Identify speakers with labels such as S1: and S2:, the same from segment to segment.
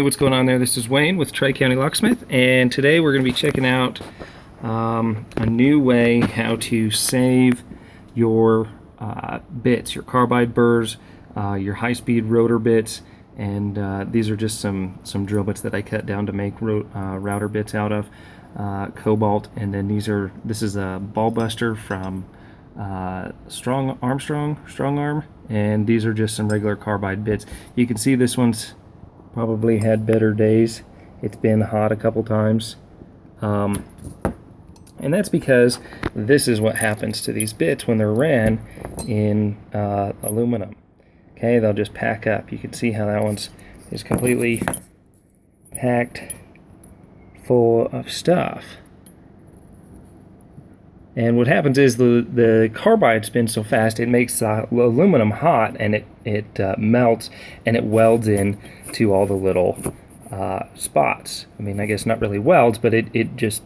S1: Hey, what's going on there? This is Wayne with Tri County Locksmith, and today we're going to be checking out a new way how to save your bits, your carbide burrs, your high-speed rotor bits, and these are just some drill bits that I cut down to make router bits out of cobalt. And then this is a ball buster from Strong Arm, and these are just some regular carbide bits. You can see this one's probably had better days. It's been hot a couple times, and that's because this is what happens to these bits when they're ran in aluminum. Okay, they'll just pack up. You can see how that one's is completely packed full of stuff. And what happens is the carbide spins so fast it makes the aluminum hot, and it melts and it welds in to all the little spots. I mean, I guess not really welds, but it just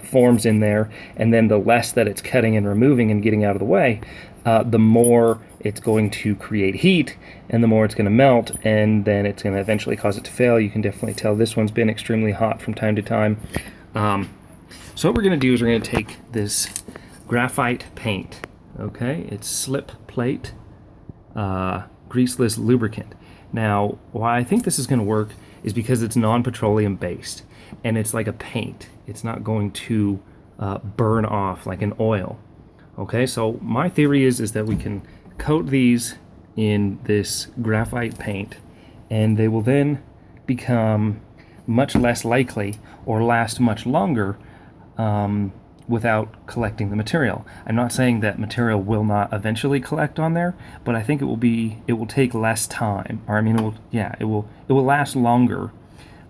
S1: forms in there. And then the less that it's cutting and removing and getting out of the way, the more it's going to create heat, and the more it's going to melt, and then it's going to eventually cause it to fail. You can definitely tell this one's been extremely hot from time to time. So what we're going to do is we're going to take this graphite paint, okay? It's slip plate, greaseless lubricant. Now, why I think this is going to work is because it's non-petroleum based, and it's like a paint. It's not going to burn off like an oil, okay? So my theory is that we can coat these in this graphite paint, and they will then become much less likely or last much longer without collecting the material. I'm not saying that material will not eventually collect on there, but I think it will take less time, or I mean, it will last longer,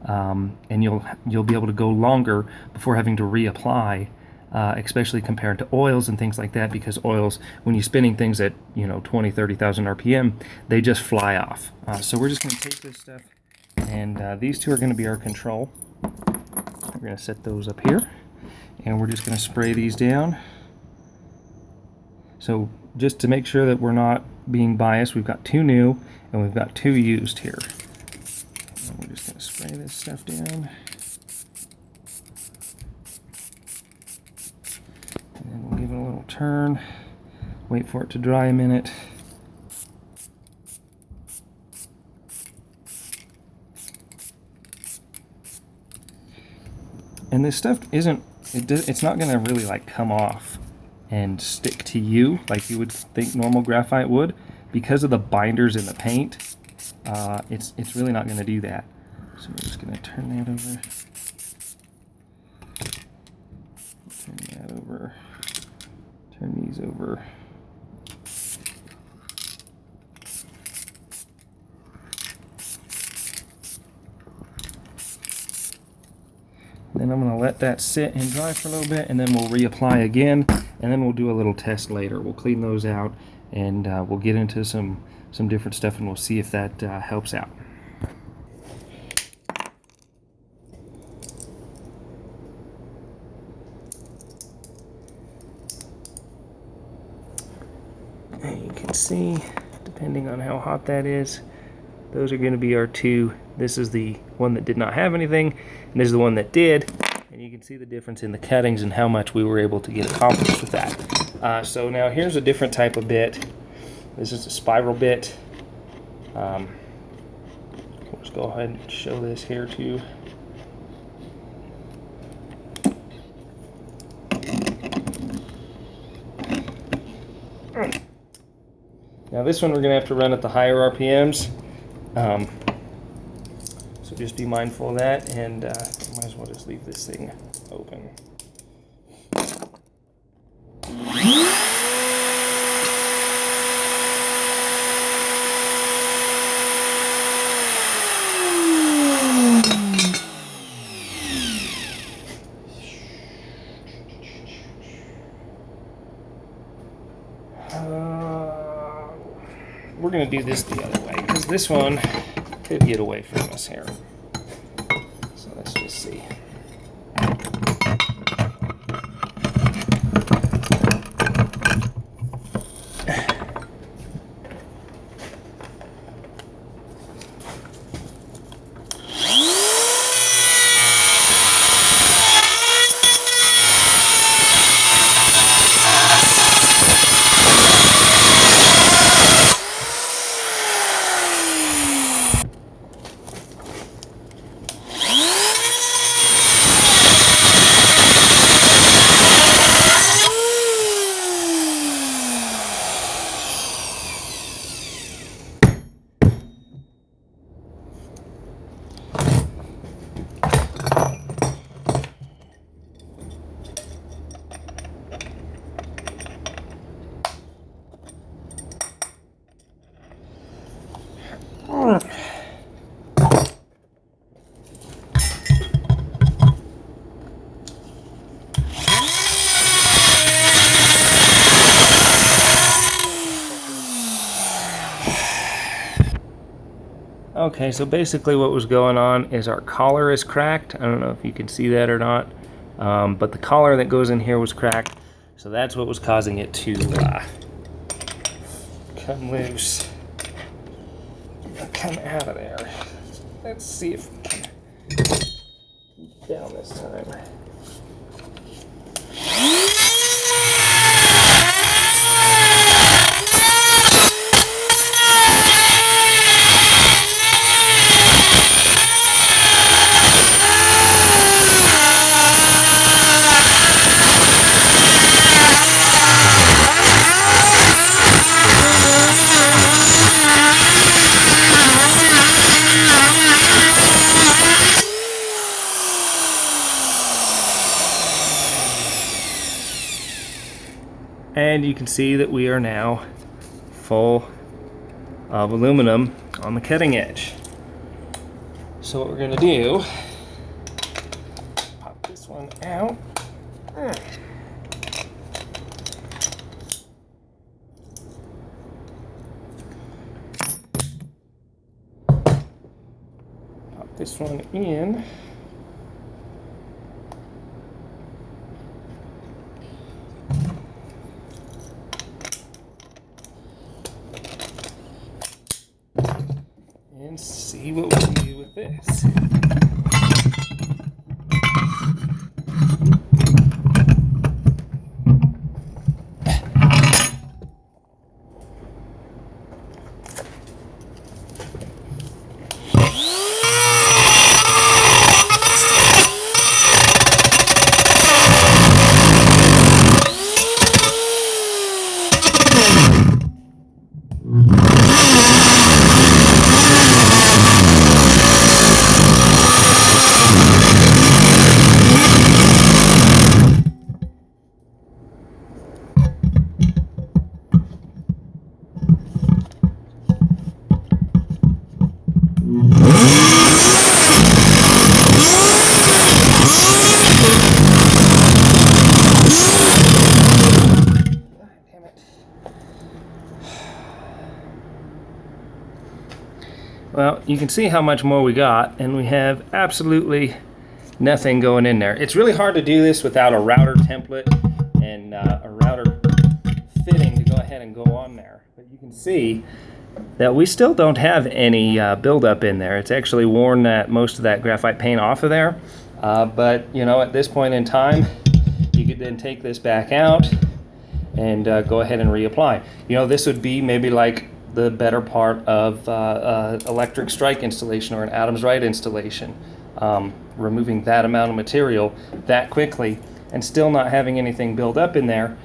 S1: and you'll be able to go longer before having to reapply, especially compared to oils and things like that, because oils, when you're spinning things at 20,000-30,000 RPM, they just fly off. So we're just going to take this stuff, and these two are going to be our control. We're going to set those up here, and we're just going to spray these down. So just to make sure that we're not being biased, we've got two new and we've got two used here. And we're just going to spray this stuff down. And then we'll give it a little turn, wait for it to dry a minute. And this stuff it's not going to really like come off and stick to you like you would think normal graphite would, because of the binders in the paint. It's really not going to do that. So we're just going to turn that over, turn these over. Then I'm going to let that sit and dry for a little bit, and then we'll reapply again, and then we'll do a little test later. We'll clean those out, and we'll get into some different stuff, and we'll see if that helps out. And you can see, depending on how hot that is, those are going to be our two. This is the one that did not have anything, and this is the one that did. And you can see the difference in the cuttings and how much we were able to get accomplished with that. So now here's a different type of bit. This is a spiral bit. We'll just go ahead and show this here too. Now this one we're going to have to run at the higher RPMs. So just be mindful of that, and might as well just leave this thing open. We're going to do this the other way, because this one could get away from us here. So let's just see. Okay, so basically what was going on is our collar is cracked. I don't know if you can see that or not, but the collar that goes in here was cracked, so that's what was causing it to come loose, come out of there. Let's see if we can keep down this time. And you can see that we are now full of aluminum on the cutting edge. So what we're going to do, pop this one out. Pop this one in. And see what we can do with this. Well, you can see how much more we got, and we have absolutely nothing going in there. It's really hard to do this without a router template and a router fitting to go ahead and go on there. But you can see that we still don't have any buildup in there. It's actually worn most of that graphite paint off of there. But you know, at this point in time, you could then take this back out and go ahead and reapply. You know, this would be maybe like the better part of electric strike installation or an Adams Rite installation. Removing that amount of material that quickly and still not having anything build up in there,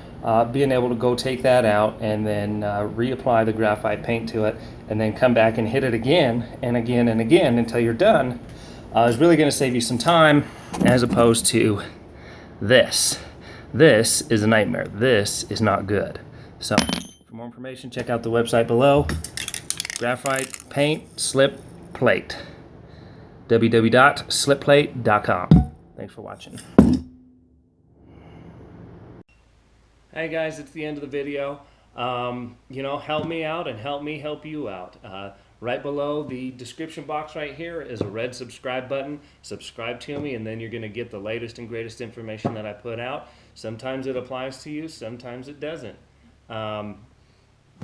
S1: being able to go take that out and then reapply the graphite paint to it and then come back and hit it again and again and again until you're done is really going to save you some time, as opposed to this. This is a nightmare. This is not good. So for more information, check out the website below. Graphite paint slip plate. www.slipplate.com. Thanks for watching. Hey guys, it's the end of the video. You know, help me out and help me help you out. Right below the description box right here is a red subscribe button. Subscribe to me and then you're going to get the latest and greatest information that I put out. Sometimes it applies to you, sometimes it doesn't.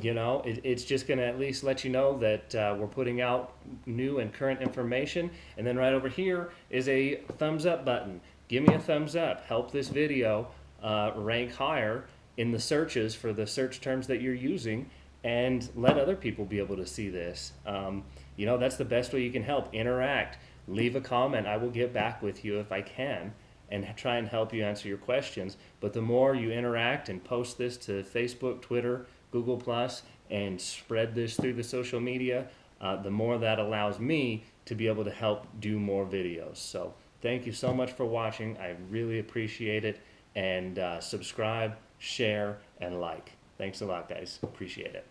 S1: You know, it's just going to at least let you know that we're putting out new and current information. And then right over here is a thumbs up button. Give me a thumbs up. Help this video rank higher in the searches for the search terms that you're using, and let other people be able to see this. You know, that's the best way you can help. Interact. Leave a comment. I will get back with you if I can and try and help you answer your questions. But the more you interact and post this to Facebook, Twitter, Google+, and spread this through the social media, the more that allows me to be able to help do more videos. So thank you so much for watching. I really appreciate it. And subscribe, share, and like. Thanks a lot, guys. Appreciate it.